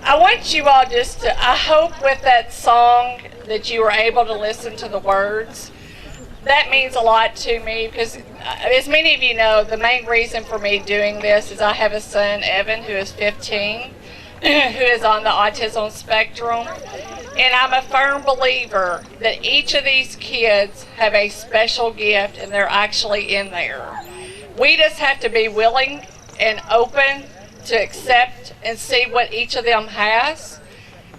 I want you all just to, I hope with that song that you were able to listen to the words. That means a lot to me because, as many of you know, the main reason for me doing this is I have a son, Evan, who is 15, who is on the autism spectrum. And I'm a firm believer that each of these kids have a special gift and they're actually in there. We just have to be willing and open to accept and see what each of them has.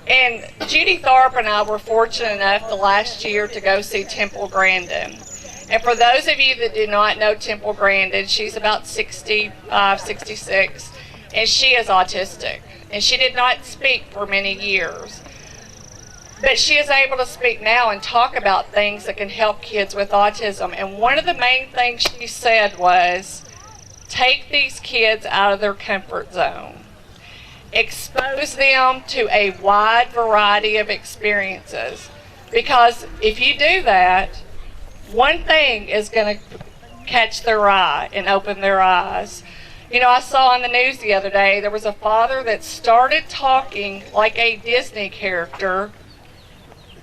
And Judy Tharp and I were fortunate enough the last year to go see Temple Grandin. And for those of you that do not know Temple Grandin, she's about 65, 66, and she is autistic. And she did not speak for many years. But she is able to speak now and talk about things that can help kids with autism. And one of the main things she said was, take these kids out of their comfort zone. Expose them to a wide variety of experiences. Because if you do that, one thing is going to catch their eye and open their eyes. You know, I saw on the news the other day, there was a father that started talking like a Disney character,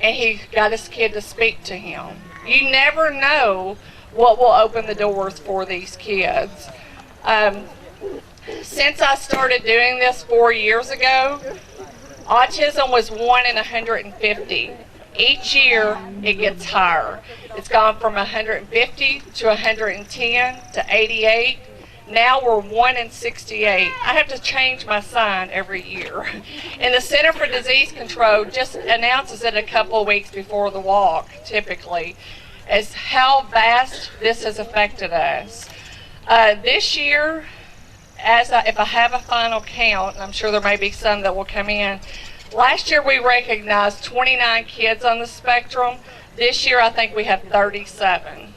and he got his kid to speak to him. You never know what will open the doors for these kids. Since I started doing this 4 years ago, autism was 1 in 150. Each year, it gets higher. It's gone from 150 to 110 to 88. Now we're 1 in 68. I have to change my sign every year. And the Center for Disease Control just announces it a couple of weeks before the walk, typically, as how vast this has affected us. This year, if I have a final count, and I'm sure there may be some that will come in, last year we recognized 29 kids on the spectrum. This year I think we have 37.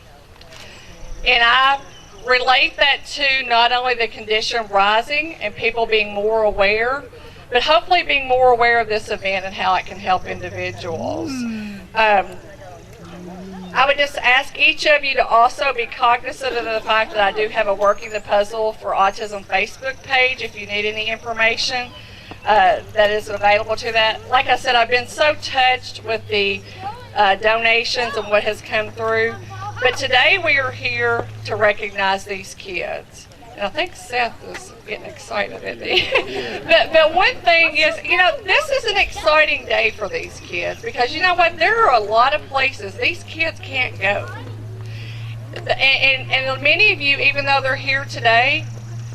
And I relate that to not only the condition rising and people being more aware, but hopefully being more aware of this event and how it can help individuals. I would just ask each of you to also be cognizant of the fact that I do have a Working the Puzzle for Autism Facebook page if you need any information that is available to that. Like I said, I've been so touched with the donations and what has come through. But today we are here to recognize these kids. And I think Seth is getting excited, isn't he? but one thing is, you know, this is an exciting day for these kids because you know what? There are a lot of places these kids can't go. And many of you, even though they're here today,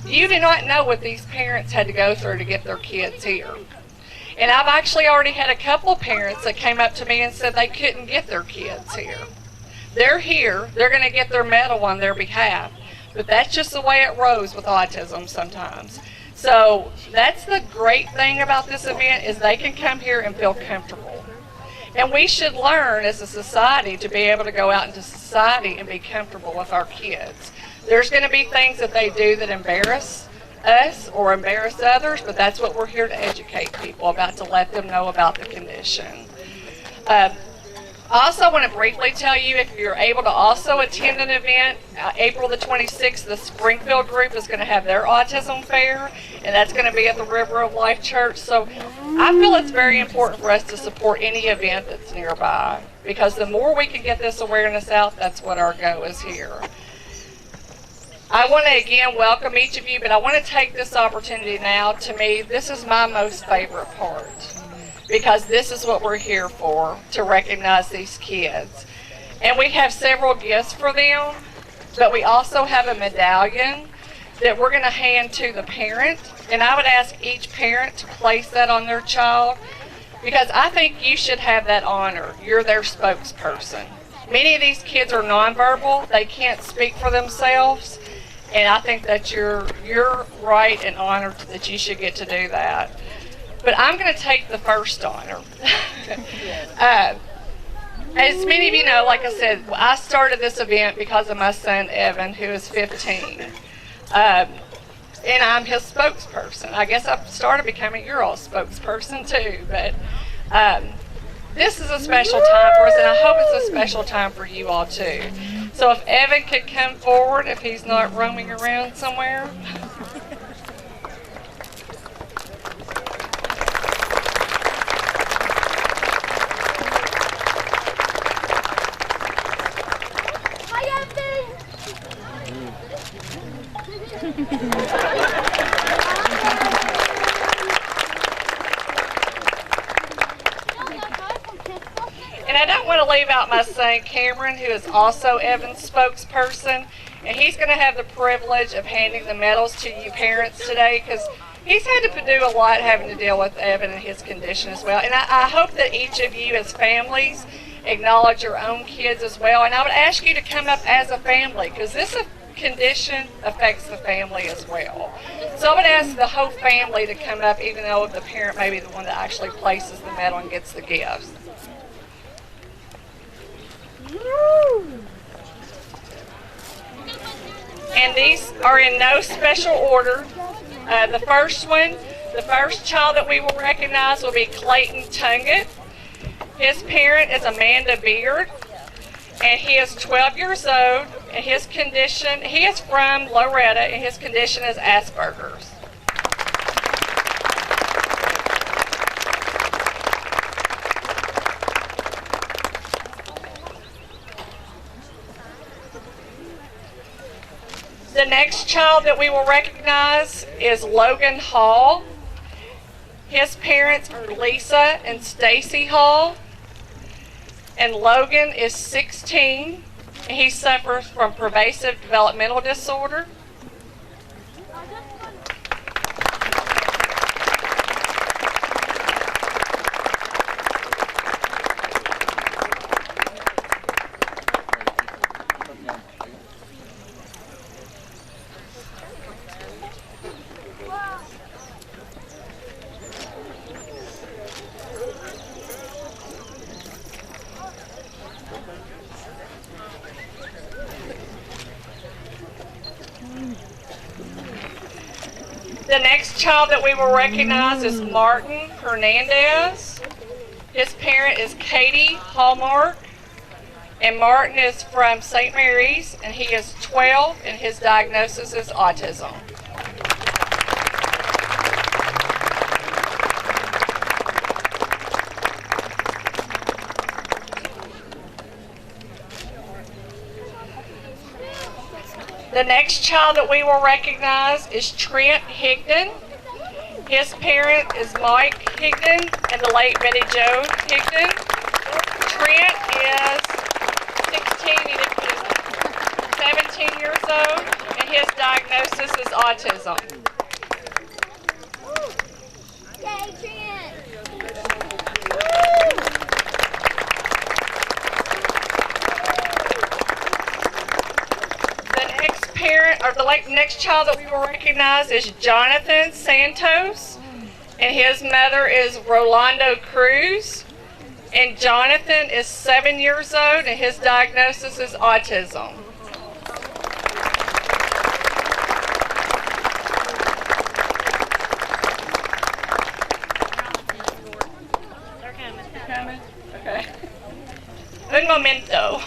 you do not know what these parents had to go through to get their kids here. And I've actually already had a couple of parents that came up to me and said they couldn't get their kids here. They're here, they're going to get their medal on their behalf, but that's just the way it rolls with autism sometimes. So that's the great thing about this event is they can come here and feel comfortable. And we should learn as a society to be able to go out into society and be comfortable with our kids. There's going to be things that they do that embarrass us or embarrass others, but that's what we're here to educate people about, to let them know about the condition. I also want to briefly tell you, if you're able to also attend an event, April the 26th, the Springfield group is going to have their autism fair, and that's going to be at the River of Life Church. So I feel it's very important for us to support any event that's nearby, because the more we can get this awareness out, that's what our goal is here. I want to again welcome each of you, but I want to take this opportunity now. To me, this is my most favorite part, because this is what we're here for, to recognize these kids. And we have several gifts for them, but we also have a medallion that we're going to hand to the parent. And I would ask each parent to place that on their child, because I think you should have that honor. You're their spokesperson. Many of these kids are nonverbal. They can't speak for themselves. And I think that you're right and honored that you should get to do that. But I'm going to take the first honor. As many of you know, like I said, I started this event because of my son, Evan, who is 15. And I'm his spokesperson. I guess I started becoming your all spokesperson too. But this is a special time for us, and I hope it's a special time for you all too. So if Evan could come forward, if he's not roaming around somewhere. And I don't want to leave out my son Cameron, who is also Evan's spokesperson, and he's going to have the privilege of handing the medals to you parents today, because he's had to do a lot having to deal with Evan and his condition as well. And I hope that each of you as families acknowledge your own kids as well. And I would ask you to come up as a family, because this condition affects the family as well. So I would ask the whole family to come up, even though the parent may be the one that actually places the medal and gets the gifts. And these are in no special order. The first child that we will recognize will be Clayton Tungett. His parent is Amanda Beard, and he is 12 years old, and his condition, he is from Loretta, and his condition is Asperger's. The next child that we will recognize is Logan Hall. His parents are Lisa and Stacy Hall. And Logan is 16, and he suffers from pervasive developmental disorder. The next child that we will recognize is Martin Hernandez. His parent is Katie Hallmark, and Martin is from St. Mary's, and he is 12, and his diagnosis is autism. The next child that we will recognize is Trent Higdon. His parent is Mike Higdon and the late Betty Jo Higdon. Trent is 16, he is 17 years old, and his diagnosis is autism. Yay, Trent! The next child that we will recognize is Jonathan Santos, and his mother is Rolando Cruz. And Jonathan is 7 years old, and his diagnosis is autism. They're coming. Okay. Un momento.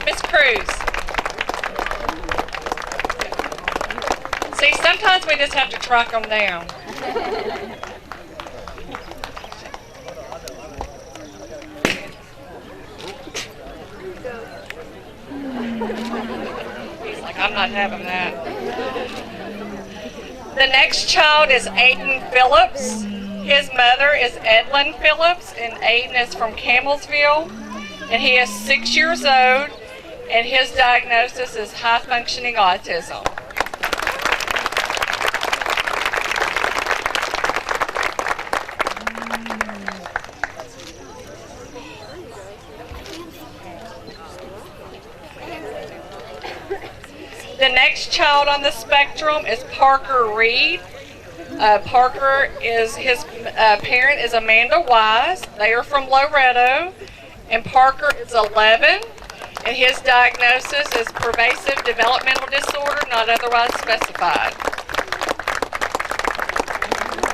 Miss Cruz. See, sometimes we just have to track them down. He's like, I'm not having that. The next child is Aiden Phillips. His mother is Edlyn Phillips, and Aiden is from Campbellsville, and he is 6 years old, and his diagnosis is high-functioning autism. The next child on the spectrum is Parker Reed. Parker is his parent is Amanda Wise. They are from Loretto, and Parker is 11, and his diagnosis is pervasive developmental disorder, not otherwise specified.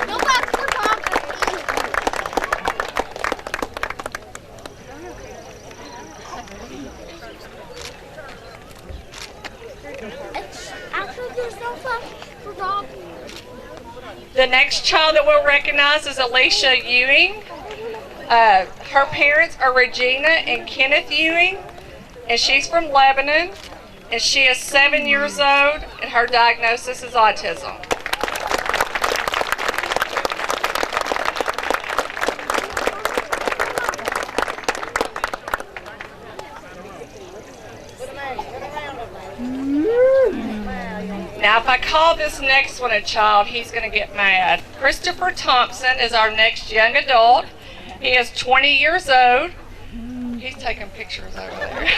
Go back to Parker. Actually, there's no The next child that we'll recognize is Alicia Ewing. Her parents are Regina and Kenneth Ewing, and she's from Lebanon, and she is 7 years old, and her diagnosis is autism. Now, if I call this next one a child, he's going to get mad. Christopher Thompson is our next young adult. He is 20 years old. He's taking pictures over there.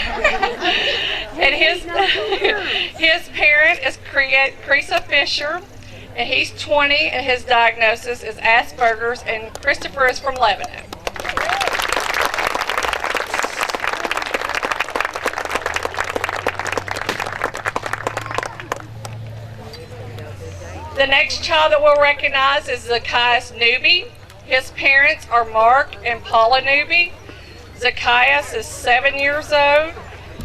And his parent is Creasa Fisher, and he's 20, and his diagnosis is Asperger's, and Christopher is from Lebanon. The next child that we'll recognize is Zacchaeus Newby. His parents are Mark and Paula Newby. Zacchaeus is 7 years old,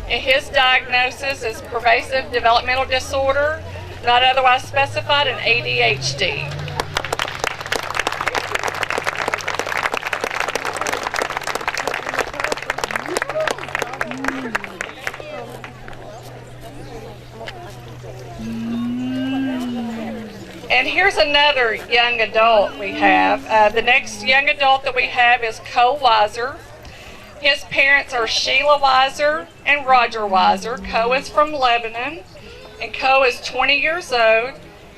and his diagnosis is pervasive developmental disorder, not otherwise specified, and ADHD. And here's another young adult we have. The next young adult that we have is Cole Weiser. His parents are Sheila Weiser and Roger Weiser. Cole is from Lebanon, and Cole is 20 years old,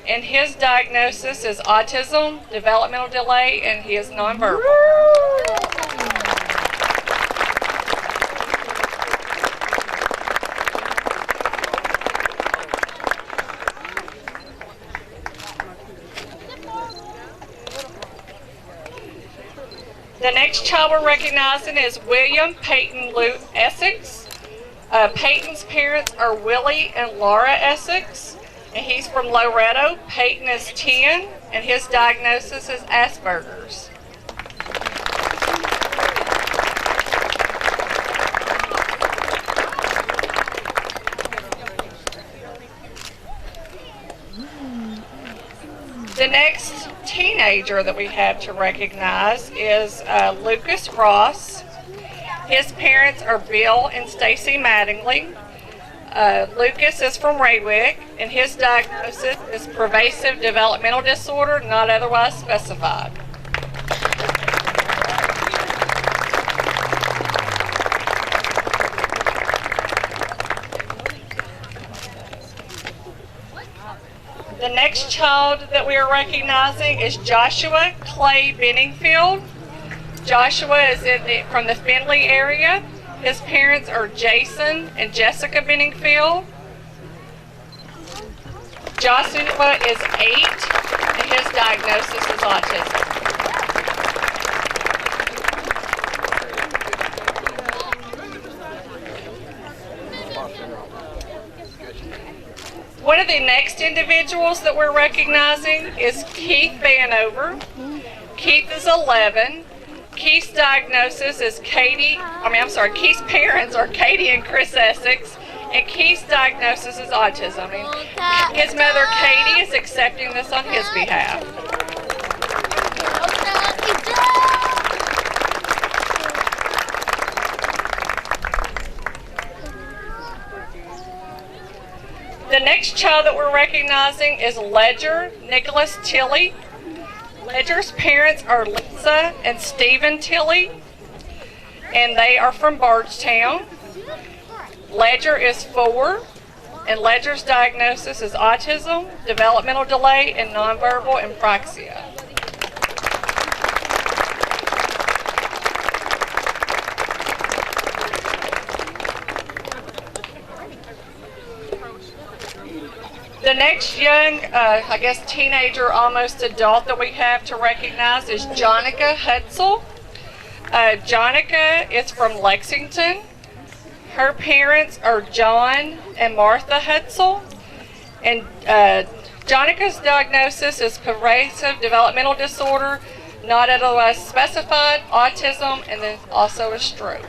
and his diagnosis is autism, developmental delay, and he is nonverbal. The next child we're recognizing is William Peyton Luke Essex. Peyton's parents are Willie and Laura Essex, and he's from Loretto. Peyton is 10, and his diagnosis is Asperger's. The next teenager that we have to recognize is Lucas Ross. His parents are Bill and Stacy Mattingly. Lucas is from Raywick, and his diagnosis is pervasive developmental disorder, not otherwise specified. The next child that we are recognizing is Joshua Clay Benningfield. Joshua is from the Findlay area. His parents are Jason and Jessica Benningfield. Joshua is 8, and his diagnosis is autism. One of the next individuals that we're recognizing is Keith Vanover. Keith is 11. Keith's diagnosis is Keith's parents are Katie and Chris Essex, and Keith's diagnosis is autism. And his mother, Katie, is accepting this on his behalf. The next child that we're recognizing is Ledger Nicholas Tilley. Ledger's parents are Lisa and Stephen Tilley, and they are from Bardstown. Ledger is 4, and Ledger's diagnosis is autism, developmental delay, and nonverbal apraxia. The next young, teenager, almost adult that we have to recognize is Jonica Hutzel. Jonica is from Lexington. Her parents are John and Martha Hutzel. And Jonica's diagnosis is pervasive developmental disorder, not otherwise specified, autism, and then also a stroke.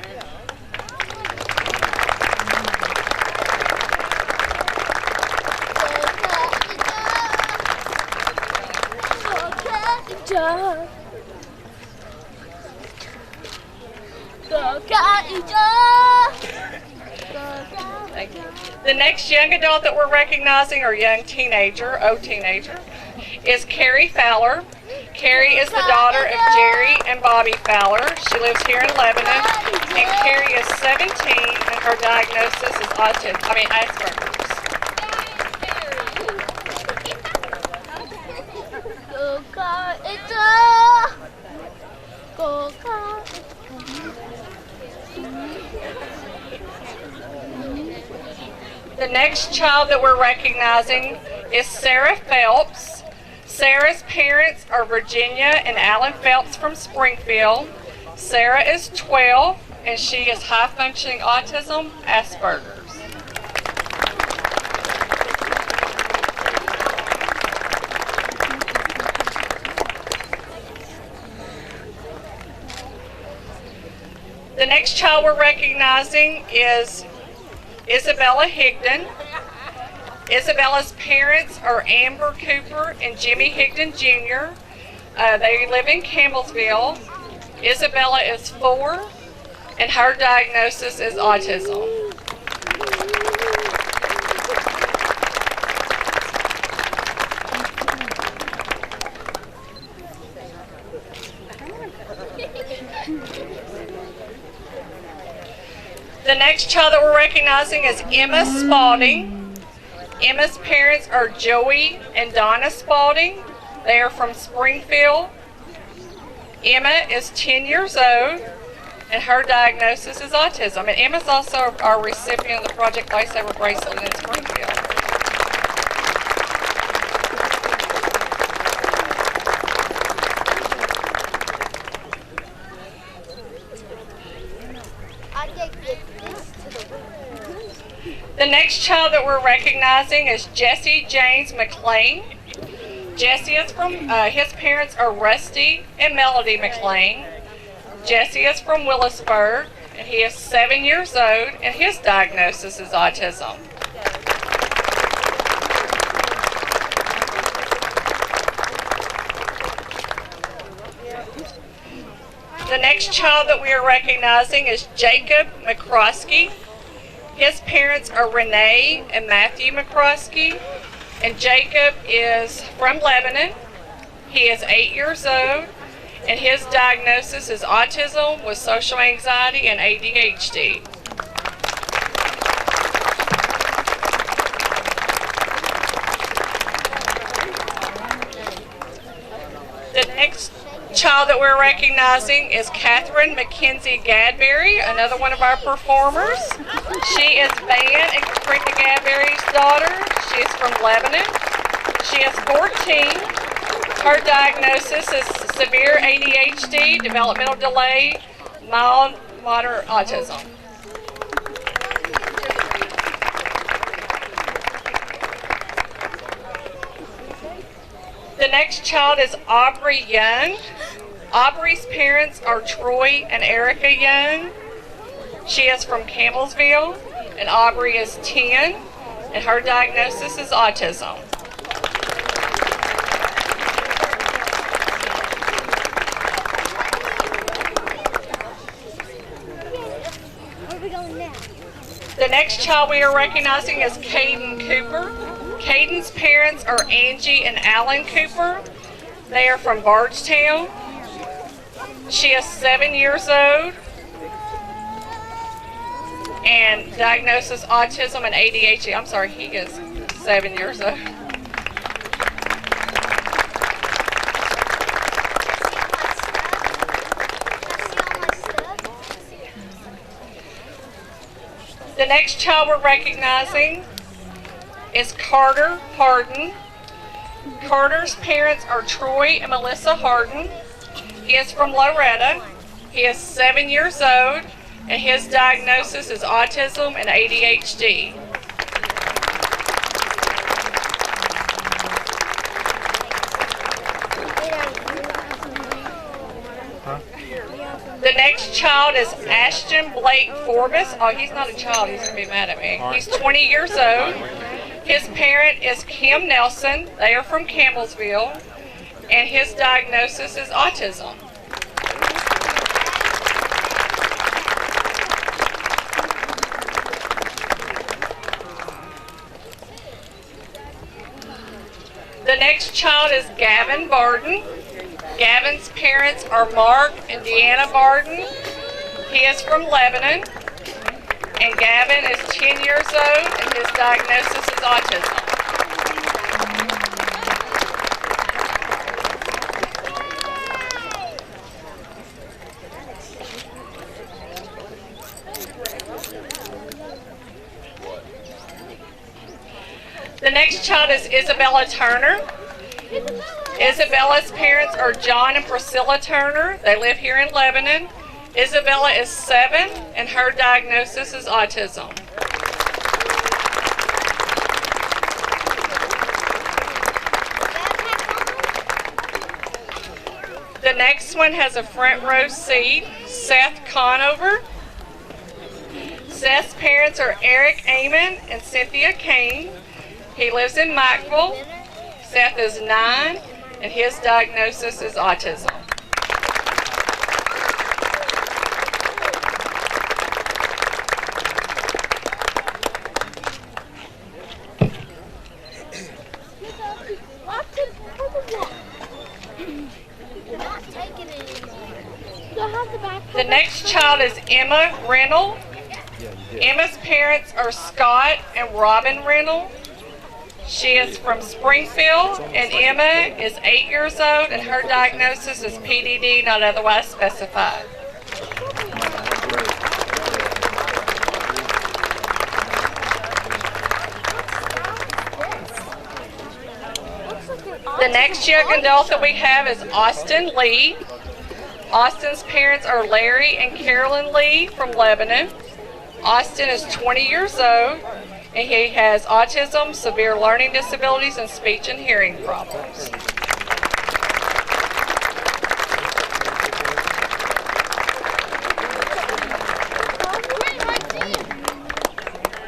go. Go, go. Thank you. The next young adult that we're recognizing, or young teenager, is Carrie Fowler. Carrie is the daughter of Jerry and Bobby Fowler. She lives here in Lebanon. And Carrie is 17, and her diagnosis is Asperger's. Go, go, go. The next child that we're recognizing is Sarah Phelps. Sarah's parents are Virginia and Alan Phelps from Springfield. Sarah is 12, and she is high-functioning autism, Asperger's. The next child we're recognizing is Isabella Higdon. Isabella's parents are Amber Cooper and Jimmy Higdon Jr. They live in Campbellsville. Isabella is 4, and her diagnosis is autism. The next child that we're recognizing is Emma Spalding. Emma's parents are Joey and Donna Spalding. They are from Springfield. Emma is 10 years old, and her diagnosis is autism. And Emma's also our recipient of the Project Lifesaver Bracelet in Springfield. The next child that we're recognizing is Jesse James McLean. Jesse is from, his parents are Rusty and Melody McLean. Jesse is from Willisburg, and he is 7 years old, and his diagnosis is autism. The next child that we are recognizing is Jacob McCroskey. His parents are Renee and Matthew McCroskey, and Jacob is from Lebanon. He is 8 years old, and his diagnosis is autism with social anxiety and ADHD. The next child that we're recognizing is Catherine McKenzie Gadberry, another one of our performers. She is Van and Katrina Gadberry's daughter. She is from Lebanon. She is 14. Her diagnosis is severe ADHD, developmental delay, mild, moderate autism. The next child is Aubrey Young. Aubrey's parents are Troy and Erica Young. She is from Campbellsville, and Aubrey is 10, and her diagnosis is autism. Where are we going now? The next child we are recognizing is Caden Cooper. Caden's parents are Angie and Alan Cooper. They are from Bardstown. She is 7 years old, and diagnosis autism and ADHD. I'm sorry, he is 7 years old. The next child we're recognizing is Carter Harden. Carter's parents are Troy and Melissa Harden. He is from Loretta. He is 7 years old, and his diagnosis is autism and ADHD. The next child is Ashton Blake Forbes. Oh, he's not a child. He's going to be mad at me. He's 20 years old. His parent is Kim Nelson. They are from Campbellsville. and his diagnosis is autism. The next child is Gavin Barden. Gavin's parents are Mark and Deanna Barden. He is from Lebanon, and Gavin is 10 years old, and his diagnosis is autism. The next child is Isabella Turner. Isabella's parents are John and Priscilla Turner. They live here in Lebanon. Isabella is 7, and her diagnosis is autism. The next one has a front row seat, Seth Conover. Seth's parents are Eric Amon and Cynthia Kane. He lives in Mikeville. Seth is 9, and his diagnosis is autism. The next child is Emma Rennell. Emma's parents are Scott and Robin Rennell. She is from Springfield, and Emma is 8 years old, and her diagnosis is PDD, not otherwise specified. The next young adult that we have is Austin Lee. Austin's parents are Larry and Carolyn Lee from Lebanon. Austin is 20 years old, and he has autism, severe learning disabilities, and speech and hearing problems.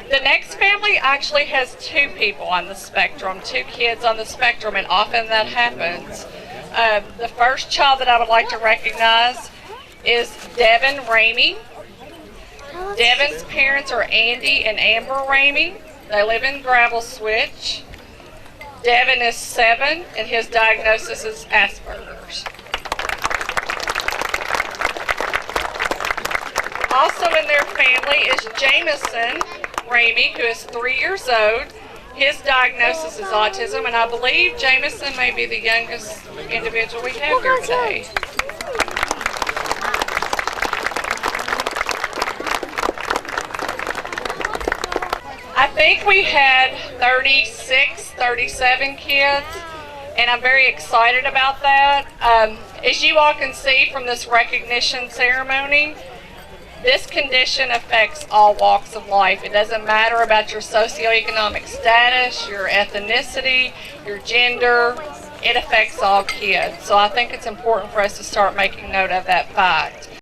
The next family actually has 2 people on the spectrum, 2 kids on the spectrum, and often that happens. The first child that I would like to recognize is Devin Ramey. Devin's parents are Andy and Amber Ramey. They live in Gravel Switch. Devin is 7, and his diagnosis is Asperger's. Also in their family is Jameson Ramey, who is 3 years old. His diagnosis is autism, and I believe Jameson may be the youngest individual we have here today. I think we had 36, 37 kids, and I'm very excited about that. As you all can see from this recognition ceremony, this condition affects all walks of life. It doesn't matter about your socioeconomic status, your ethnicity, your gender. It affects all kids. So I think it's important for us to start making note of that fact.